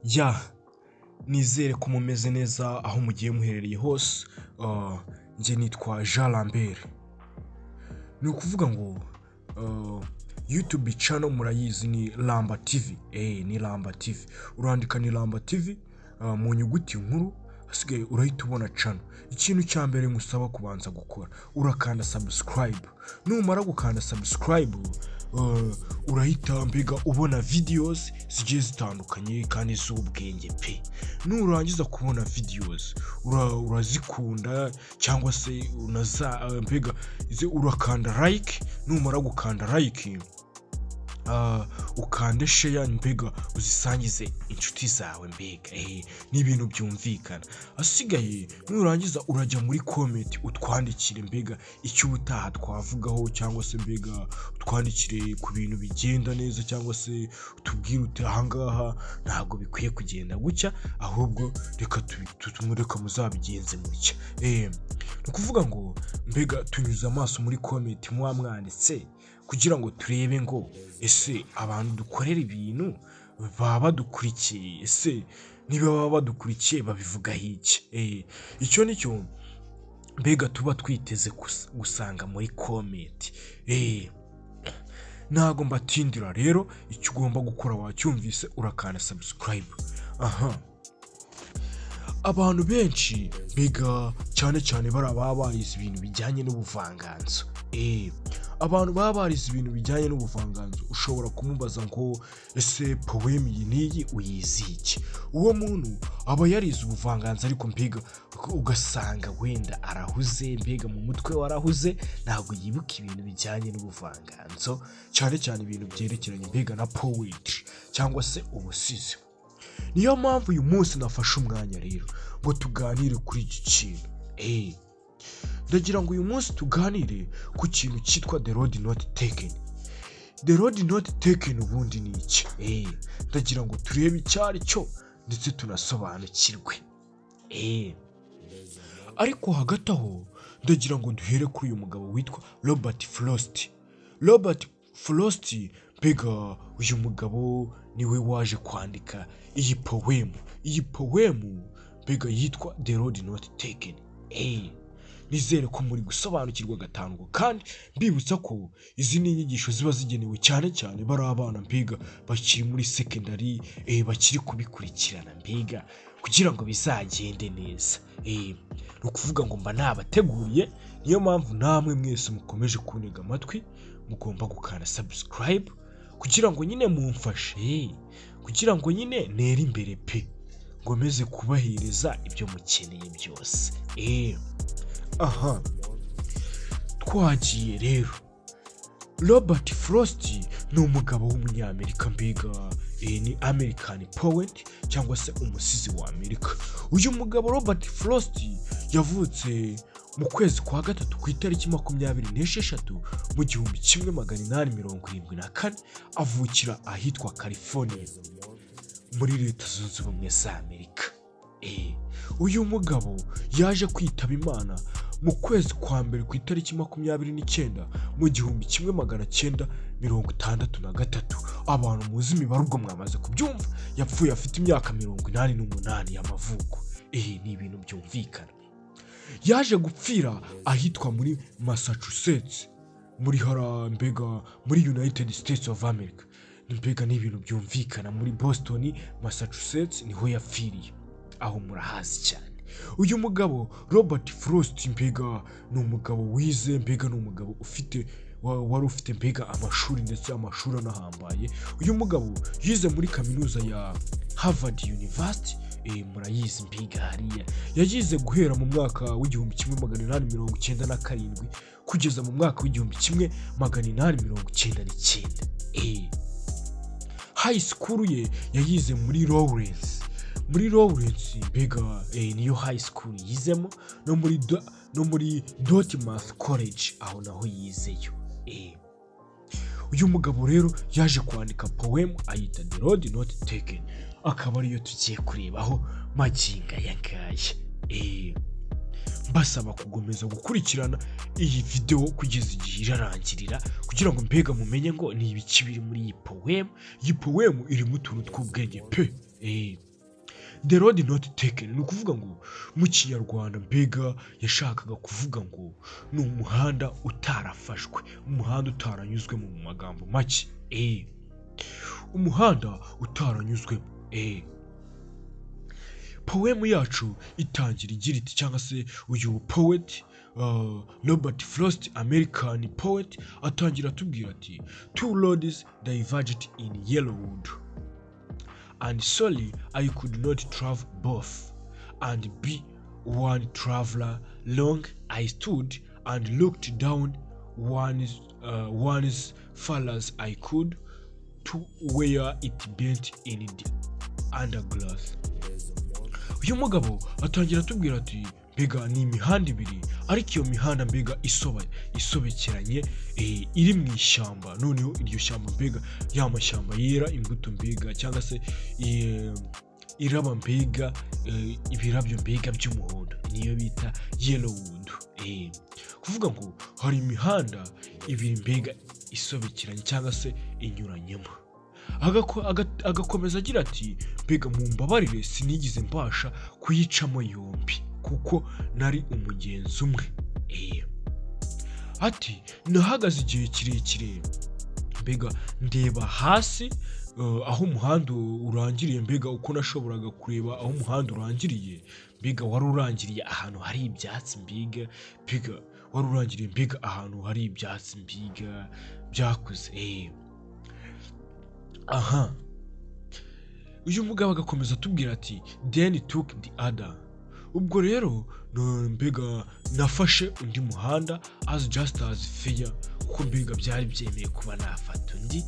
Ya nizere ko mumeze neza aho mugiye muherereye hose. Njye nitwa Jean Lambert. Ni ukuvuga ngo YouTube channel murayizi ni Lamba TV. Ni Lamba TV. Urandika ni Lamba TV mu nyuguti nkuru, hasigaye urahita ubona channel. Ikintu cya mbere ngusaba kubanza gukora, urakanda subscribe. Numara gukanda subscribe, urahita mbega ubona videos zigiye zitandukanye kandi z'ubwenge pe. Nurangiza kubona videos urazikunda cyangwa se mbega urakanda like. Numara gukanda like, ukande share mbega uzisangize inshuti zawe mbega ni ibintu byumvikana. Asigaye nurangiza urajya muri comment utwandikire mbega icyo ubutaha twavugaho, cyangwa se mbega utwandikire ku bintu bigenda neza, cyangwa se utubwire uti ahangaha ntabwo bikwiye kugenda gutya, ahubwo reka muzabigenze mutya. Ni ukuvuga ngo mbega tunyuze amaso muri comment mwanditse kugira ngo turebe ngo ese abantu dukorera ibintu baba badukurikiye, ese niba baba badukurikiye babivugaho iki. Icyo nicyo mbega tuba twiteze gusanga muri comment. Ntago mbatindira rero, icyo ugomba gukora wacyumvise, urakanda subscribe. Abantu benshi mbega cyane baba barize ibintu bijyanye n'ubuvanganzo. Abantu baba barize ibintu bijyanye n'ubuvanganzo ushobora kumubaza ngo ese poem iyi niyi uyizi iki? Uwo muntu aba yarize ubuvanganzo, ariko mbega ugasanga wenda arahuze, mbega mu mutwe warahuze, ntabwo yibuka ibintu bijyanye n'ubuvanganzo, cyane ibintu byerekeranye mbega na poetry cyangwa se ubusizi. Niyo mpamvu uyu munsi nafashe umwanya rero ngo tuganire kuri iki kintu. Ndagira ngo uyu munsi tuganire ku kintu cyitwa the road not taken. The road not taken ubundi ni iki? Ndagira ngo turebe icyo ari cyo ndetse tunasobanukirwe. Ariko hagati aho ndagira ngo duhere kuri uyu mugabo witwa Robert Frost. Robert Frost mbega uyu mugabo niwe waje kwandika iyi poem mbega yitwa the road not taken. Nizere ko muri gusobanukirwa gatanu, kandi mbibutsa ko izi ni inyigisho ziba zigenewe cyane bari abana mbega bakiri muri secondary, bakiri kubikurikirana mbega kugira ngo bizagende neza. Ni ukuvuga ngo mba nabateguriye, niyo mpamvu namwe mwese mukomeje kunega amatwi mugomba gukanda subscribe kugira ngo nyine mumfashe, kugira ngo nyine nere imbere pe, ngomeze kubahereza ibyo mukeneye byose. Twagiye rero. Robert Frost ni umugabo w'umunyamerika mbega ni American poet cyangwa se umusizi wa Amerika. Uyu mugabo Robert Frost yavutse mu kwezi kwa gatatu ku itariki 26 mu 1874, avukira ahitwa California muri Leta Zunze Ubumwe za Amerika. Uyu mugabo yaje kwitaba Imana mu kwezi kwa mbere ku itariki 29 mu 1963. Abantu muzi imibare ubwo mwamaze kubyumva, yapfuye afite imyaka 88 y'amavuko. Ni ibintu byumvikana. Yaje gupfira ahitwa muri Massachusetts muri mbega muri United States of America. Mbega ni ibintu byumvikana, muri Boston, Massachusetts niho yapfiriye. Aho murahazi cyane. Uyu mugabo Robert Frost mbega ni umugabo wize, mbega ni umugabo wari ufite mbega amashuri, ndetse amashuri anahambaye. Uyu mugabo yize muri kaminuza ya Harvard University, murayizi mbega hariya. Yagize guhera mu mwaka w'1897 kugeza mu mwaka w'1899. High school ye yayize muri Lawrence mbega niyo high school yizemo, no muri Dartmouth College aho naho yizeyo. Uyu mugabo rero yaje kwandika poem ayita the road not taken, akaba ariyo tugiye kurebaho maginga yangaya. Mbasaba kugomeza gukurikirana iyi video kugeza igihe irarangirira kugira ngo mbega mumenye ngo ni ibiki biri muri iyi poem. Iyi poem iri mu tuntu tw'ubwenge pe. the road not taken, ni ukuvuga ngo mu kinyarwanda mbega yashakaga kuvuga ngo ni umuhanda utarafashwe, umuhanda utaranyuzwemo, mu magambo make umuhanda utaranyuzwemo. Poemu yacu itangira igira iti, cyangwa se uyu poet Robert Frost, American poet, atangira atubwira ati two roads diverged in Yellowwood, and sorry I could not travel both, and be one traveler long I stood and looked down one's far as I could to where it bent in the undergrowth. Uyu mugabo atangira atubwira ati mbega ni imihanda ibiri, ariko iyo mihanda mbega isobekeranye iri mu ishyamba. Noneho iryo shyamba mbega ya mashyamba yera imbuto mbega, cyangwa se iraba mbega ibirabyo mbega by'umuhondo, niyo bita Yellowwood. Kuvuga ngo hari imihanda ibiri mbega isobekeranye cyangwa se inyuranyemo. Agakomeza agira ati mbega mumbabarire sinigize mbasha kuyicamo yombi kuko nari umugenzi umwe. Ati nahagaze igihe kirekire mbega ndeba hasi aho umuhanda urangiriye, mbega uko nashoboraga kureba aho umuhanda urangiriye, mbega wari urangiriye ahantu hari ibyatsi, mbega wari urangiriye mbega ahantu hari ibyatsi mbega byakuze. Uyu mugabo agakomeza atubwira ati then took the other, ubwo rero mbega nafashe undi muhanda as just as fair, kuko mbega byari byemeye kuba nafata undi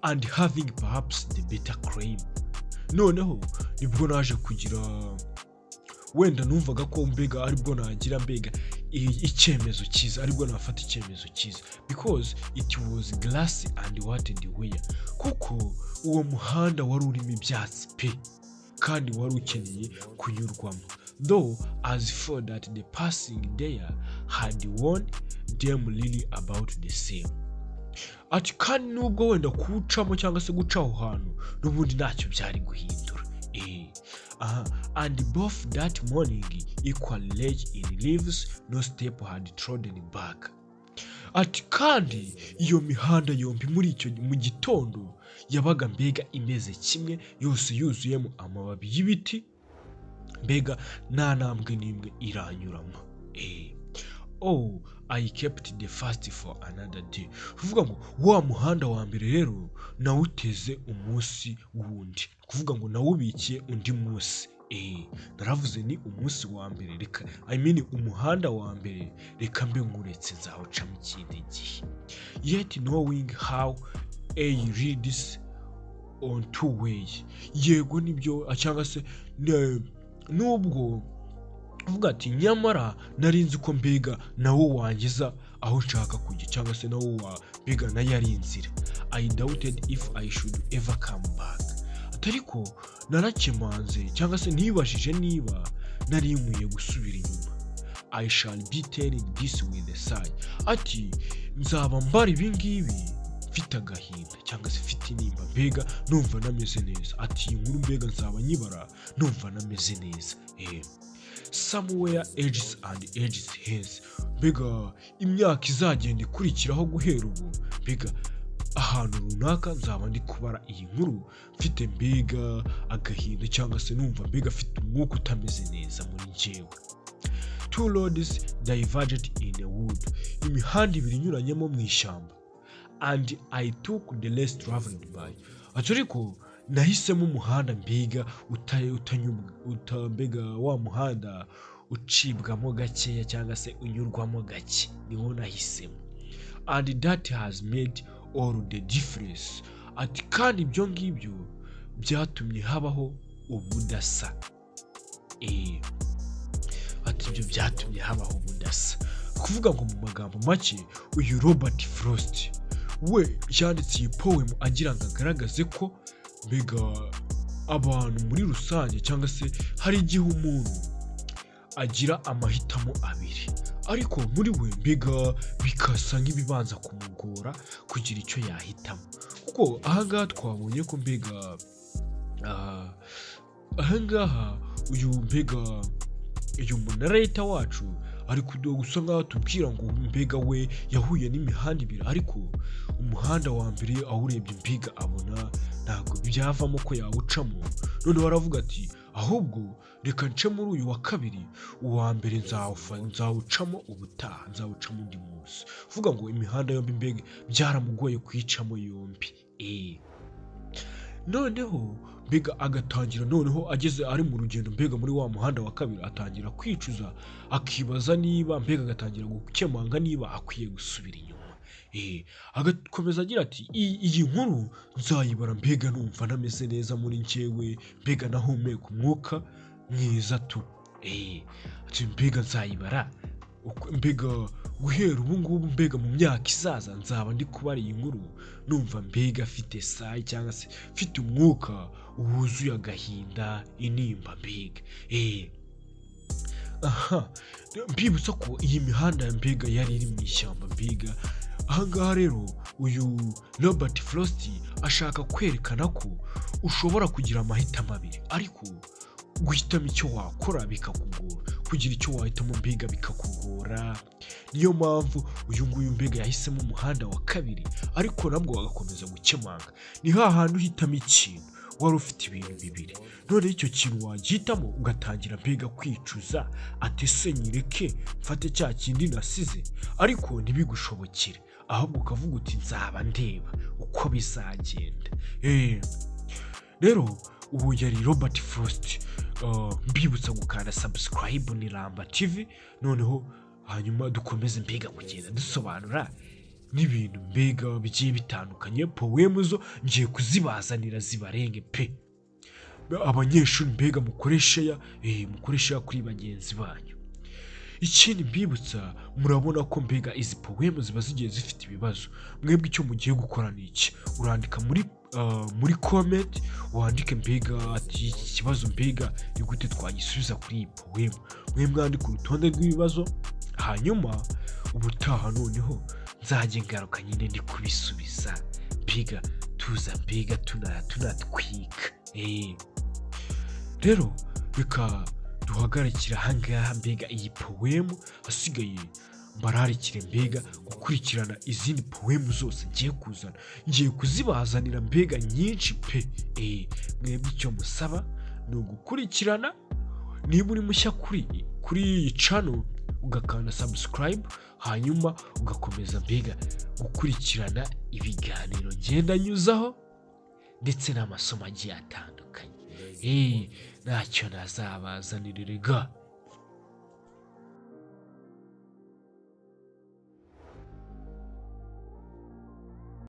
and having perhaps the better claim. Noneho nibwo naje kugira, wenda numvaga ko mbega aribwo nagira mbega icyemezo cyiza, aribwo nafata icyemezo cyiza, because it was glassy and wanted where, kuko uwo muhanda wari urimo ibyatsi pe kandi wari ukeneye kunyurwamo. Though as for that the passing there had warned them really about the same. Ati kandi nubwo wenda kuwucamo cyangwa se guca aho hantu n'ubundi ntacyo byari guhindura. And both that morning equal late in leaves, no step had trodden back. Ati kandi iyo mihanda yombi mu gitondo yabaga mbega imeze kimwe, yose yuzuyemo amababi y'ibiti, mbega nta ntambwe n'imwe iranyuramo. Oh, I kept the first for another day. Kuvuga ngo wa muhanda wa mbere rero nawuteze umunsi wundi, kuvuga ngo nawubikiye undi munsi. Naravuze ni umunsi wa mbere, reka umuhanda wa mbere reka mbe nkuretse nzawuca mu kindi gihe. Yet knowing how a leads on two ways. Yego nibyo, cyangwa se nubwo uvuga ati nyamara nari nzi ko mbega nawo wangiza aho nshaka kujya, cyangwa se nawo mbega nayo ari inzira. I doubted if I should ever come back. Atariko narakemanze cyangwa se nibashije niba nari nkwiye gusubira inyuma. I shall be telling this with a sigh. Ati nzaba mbara ibi ngibi mfite agahinda cyangwa se mfite intimba, mbega numva nameze neza. Ati inkuru mbega nzaba nyibara numva nameze neza. Somewhere ages and ages hence, mbega imyaka izagenda ikurikiraho guhera ubu, mbega ahantu runaka nzaba ndi kubara iyi nkuru mfite mbega agahinda cyangwa se numva mbega mfite umwuka utameze neza muri njyewe. Two roads diverged in a wood, imihanda ibiri inyuranyemo mu ishyamba. And I took the less traveled by. Ariko nahisemo umuhanda mbega mbega wa muhanda ucibwamo gakeya cyangwa se unyurwamo gake, niwo nahisemo. And that has made all the difference. Ati kandi ibyo ngibyo byatumye habaho ubudasa. Ati ibyo byatumye habaho ubudasa. Kuvuga ngo mu magambo make, uyu Robert Frost we yanditse iyi poem agira ngo agaragaze ko mbega abantu muri rusange, cyangwa se hari igihe umuntu agira amahitamo abiri, ariko muri we mbega bikasa nk'ibibanza kumugora kugira icyo yahitamo. Kuko ahangaha twabonye ko mbega ahangaha uyu mbega uyu munareta wacu ari gusa nkaho tubwira ngo mbega we yahuye n'imihanda ibiri, ariko umuhanda wa mbere awurebye mbega abona ntabwo byavamo ko yawucamo. Noneho aravuga ati ahubwo reka nce muri uyu wa kabiri, uwa mbere nzawucamo ubutaha, nzawucamo undi munsi. Vuga ngo imihanda yombi mbega byaramugoye kuyicamo yombi. Noneho mbega agatangira, noneho ageze ari mu rugendo mbega muri wa muhanda wa kabiri atangira kwicuza, akibaza niba mbega agatangira gukemanga niba akwiye gusubira inyuma. Agakomeza agira ati iyi nkuru nzayibara mbega numva nameze neza muri njyewe, mbega nahumeka umwuka mwiza tu. Ati mbega nzayibara mbega guhera ubu ngubu mbega mu myaka izaza nzaba ndi kubara iyi nkuru numva mbega afite sayi cyangwa se mfite umwuka wuzuye agahinda, inimba mbega. Mbibutsa ko iyi mihanda mbega yari iri mu ishyamba mbega. Ahangaha rero uyu Robert Frost ashaka kwerekana ko ushobora kugira amahitamo abiri, ariko guhitamo icyo wakora bikakugora, kugira icyo wahitamo mbega bikakugora. Niyo mpamvu uyu nguyu mbega yahisemo umuhanda wa kabiri, ariko nabwo agakomeza gukemanga. Ni hahandi uhitamo ikintu wari ufite ibintu bibiri, none icyo kintu wagihitamo ugatangira mbega kwicuza, ati se nyireke mfate cya kindi nasize, ariko ntibigushobokere, ahubwo ukavuga uti nzaba ndeba uko bizagenda. Rero ubu yari Robert Frost. Mbibutsa gukanda subscribe ni Ramba TV, noneho hanyuma dukomeze mbega kugenda dusobanura n'ibintu mbega bigiye bitandukanye. Poem zo ngiye kuzibazanira zibarenge pe. Abanyeshuri mbega mukoresha kuri bagenzi banyu. Ikindi mbibutsa, murabona ko mbega izi poem ziba zigiye zifite ibibazo. Mwebwe icyo mugiye gukora ni iki? Urandika muri comment, wandike mbega ati iki kibazo mbega ni gute twagisubiza kuri iyi poem. Mwandika urutonde rw'ibibazo, hanyuma ubutaha noneho nzajye ngaruka nyine ndi kubisubiza mbega tuza mbega tunatwika. Rero reka duhagarikira ahangaha mbega iyi poem, hasigaye mbararikire mbega gukurikirana izindi poem zose ngiye kuzana. Ngiye kuzibazanira mbega nyinshi pe. Mwebwe icyo musaba ni ugukurikirana, niba uri mushya kuri iyi channel ugakanda subscribe, hanyuma ugakomeza mbega gukurikirana ibiganiro ngenda nyuzaho ndetse n'amasomo agiye atandukanye. Ntacyo nazabazanira rega.